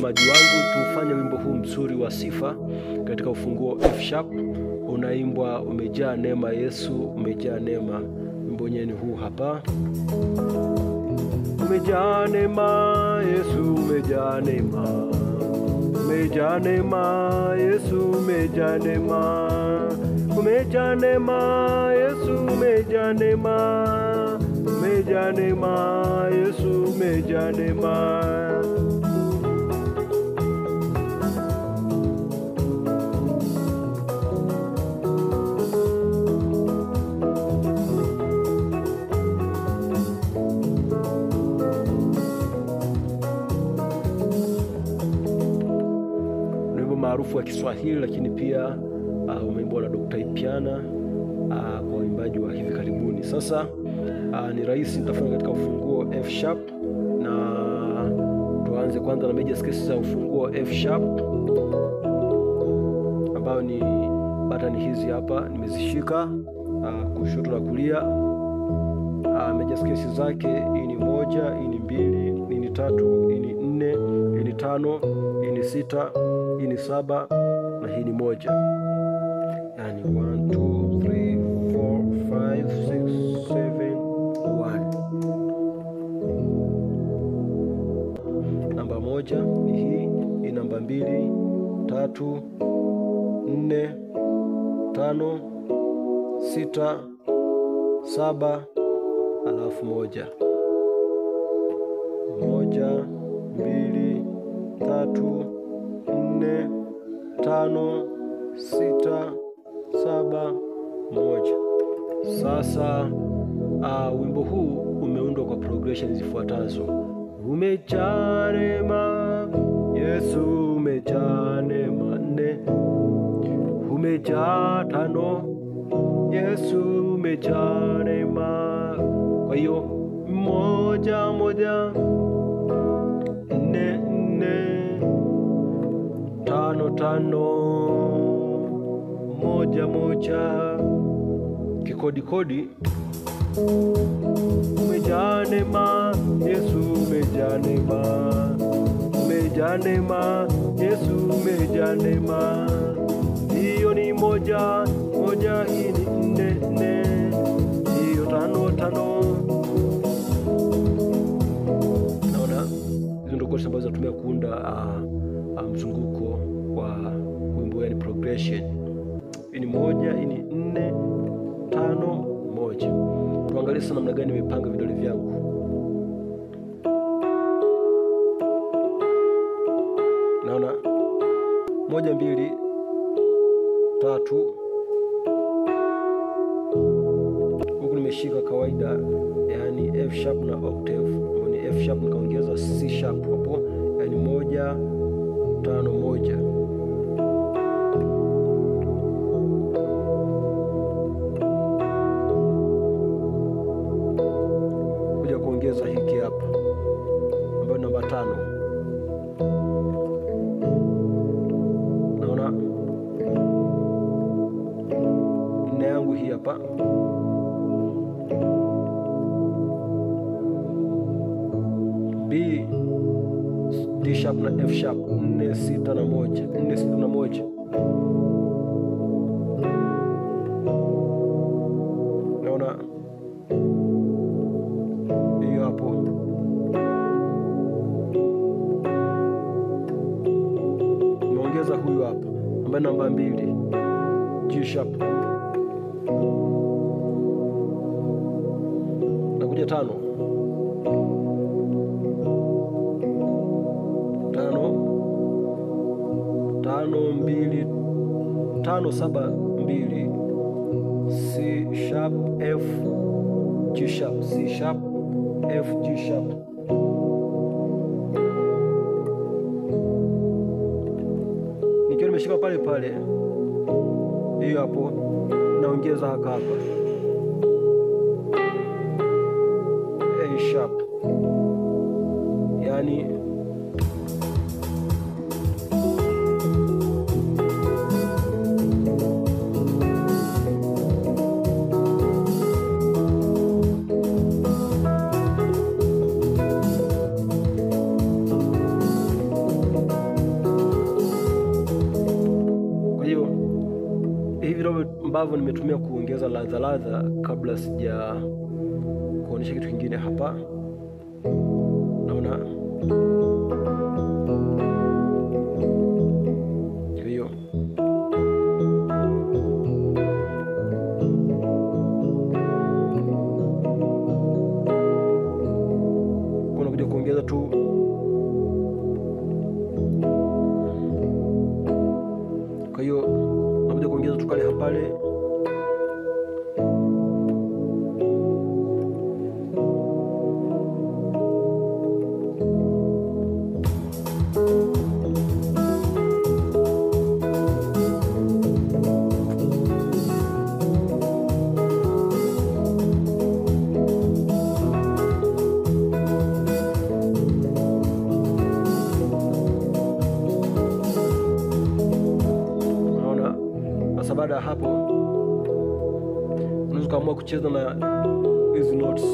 mtazamaji wangu, tufanye wimbo huu mzuri wa sifa katika ufunguo F sharp. Unaimbwa umejaa neema Yesu, umejaa neema. Wimbo wenyewe ni huu hapa. Umejaa neema Yesu, umejaa neema. Umejaa neema Yesu, umejaa neema. Umejaa neema Yesu, umejaa neema. Umejaa neema Yesu, umejaa neema. Maarufu wa Kiswahili, lakini pia umeimbwa na Dr. Ipiana kwa uimbaji wa hivi karibuni. Sasa ni rahisi, nitafanya katika ufunguo F sharp, na tuanze kwanza na major scales za ufunguo F sharp, ambayo ni button hizi hapa nimezishika kushoto na kulia. Major scales zake, hii ni 1, hii ni 2, hii ni 3, hii ni 4, hii ni 5, hii ni 6, hii ni 7 na hii ni 1. Yani 1 2 3 4 5 6 7 1. Namba 1 ni hii, hii namba 2, 3 4 5 6 7 alafu 1 1 2 3 4 5 6 7 1. Sasa wimbo huu umeundwa kwa progression zifuatazo: umejaa neema Yesu, umejaa neema 4, umejaa 5 Yesu, umejaa neema. Kwa hiyo 1 1 4 4 5 5 1 1. Kikodi kodi. Umejaa neema Yesu, umejaa neema. Umejaa neema Yesu, umejaa neema. Hiyo ni 1 1, hii ni 4 4, hiyo 5 5. Naona hizo ndio chords ambazo tunatumia kuunda mzunguko wa wimbo, yani progression. Hii ni 1, hii ni 4 5 1. Tuangalie sasa namna gani nimepanga vidole vyangu. Naona 1 2 3. Huku nimeshika kawaida, yani F sharp na octave. Ni F sharp nikaongeza C sharp hapo, yani 1 5 1. Kuja kuongeza hiki hapa ambayo namba 5. Naona nne yangu hii hapa, B D sharp na F sharp, 4 6 na 1, 4 6 na 1. Naona hiyo hapo. Nimeongeza huyu hapa ambaye namba 2, G sharp. Nakuja 5 2 5 7 2, C sharp F G sharp, C sharp F G sharp. Nikiwa nimeshika pale pale, hiyo hapo naongeza hapa A sharp, yani ambavyo nimetumia kuongeza ladha kabla sija kuonyesha kitu kingine hapa. Naona hiyo kuna kuja kuongeza tu kwa hiyo nakuja kuongeza tu kale hapale. Baada ya hapo unaweza kuamua kucheza na hizi notes.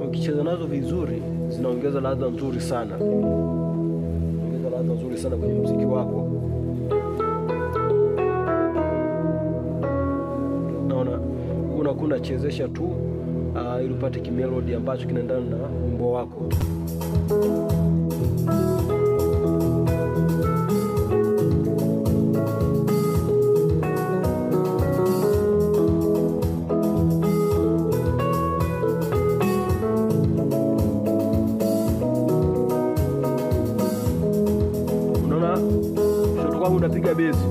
Ukicheza nazo vizuri zinaongeza ladha nzuri sana. Ongeza ladha nzuri sana kwenye muziki wako. Naona kuna chezesha tu ili upate kimelodi ambacho kinaendana na wimbo wako. Unaona shoto kwangu unapiga bezi.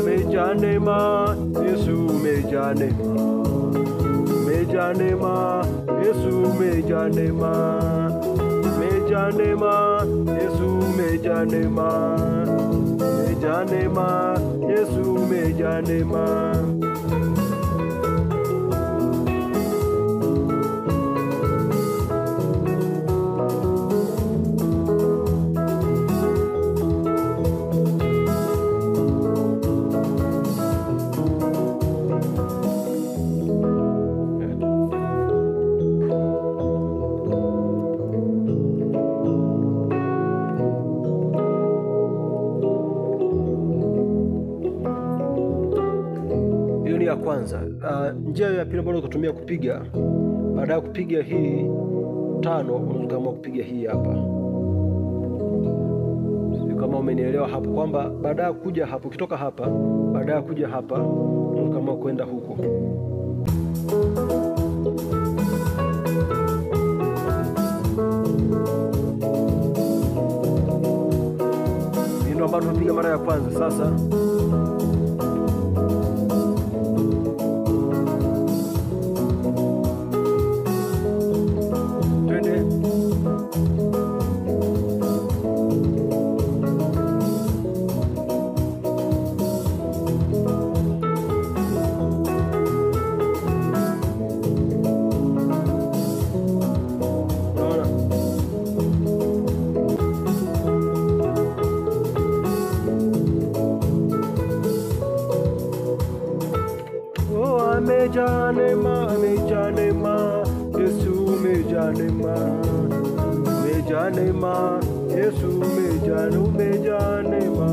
Mejanema Yesu mejanema, mejanema Yesu mejanema, mejanema Yesu mejanema, mejanema Yesu mejanema. Ya kwanza. Njia ya pili ambayo tunatumia kupiga, baada ya kupiga hii 5 unaweza kupiga hii hapa. Sio kama umenielewa hapo kwamba baada ya kuja hapo, kitoka hapa, baada ya kuja hapa unaweza kwenda huko. Ndio ambapo tunapiga mara ya kwanza. Sasa mejanema, mejanema Yesu mejanema, mejanema Yesu mejanema.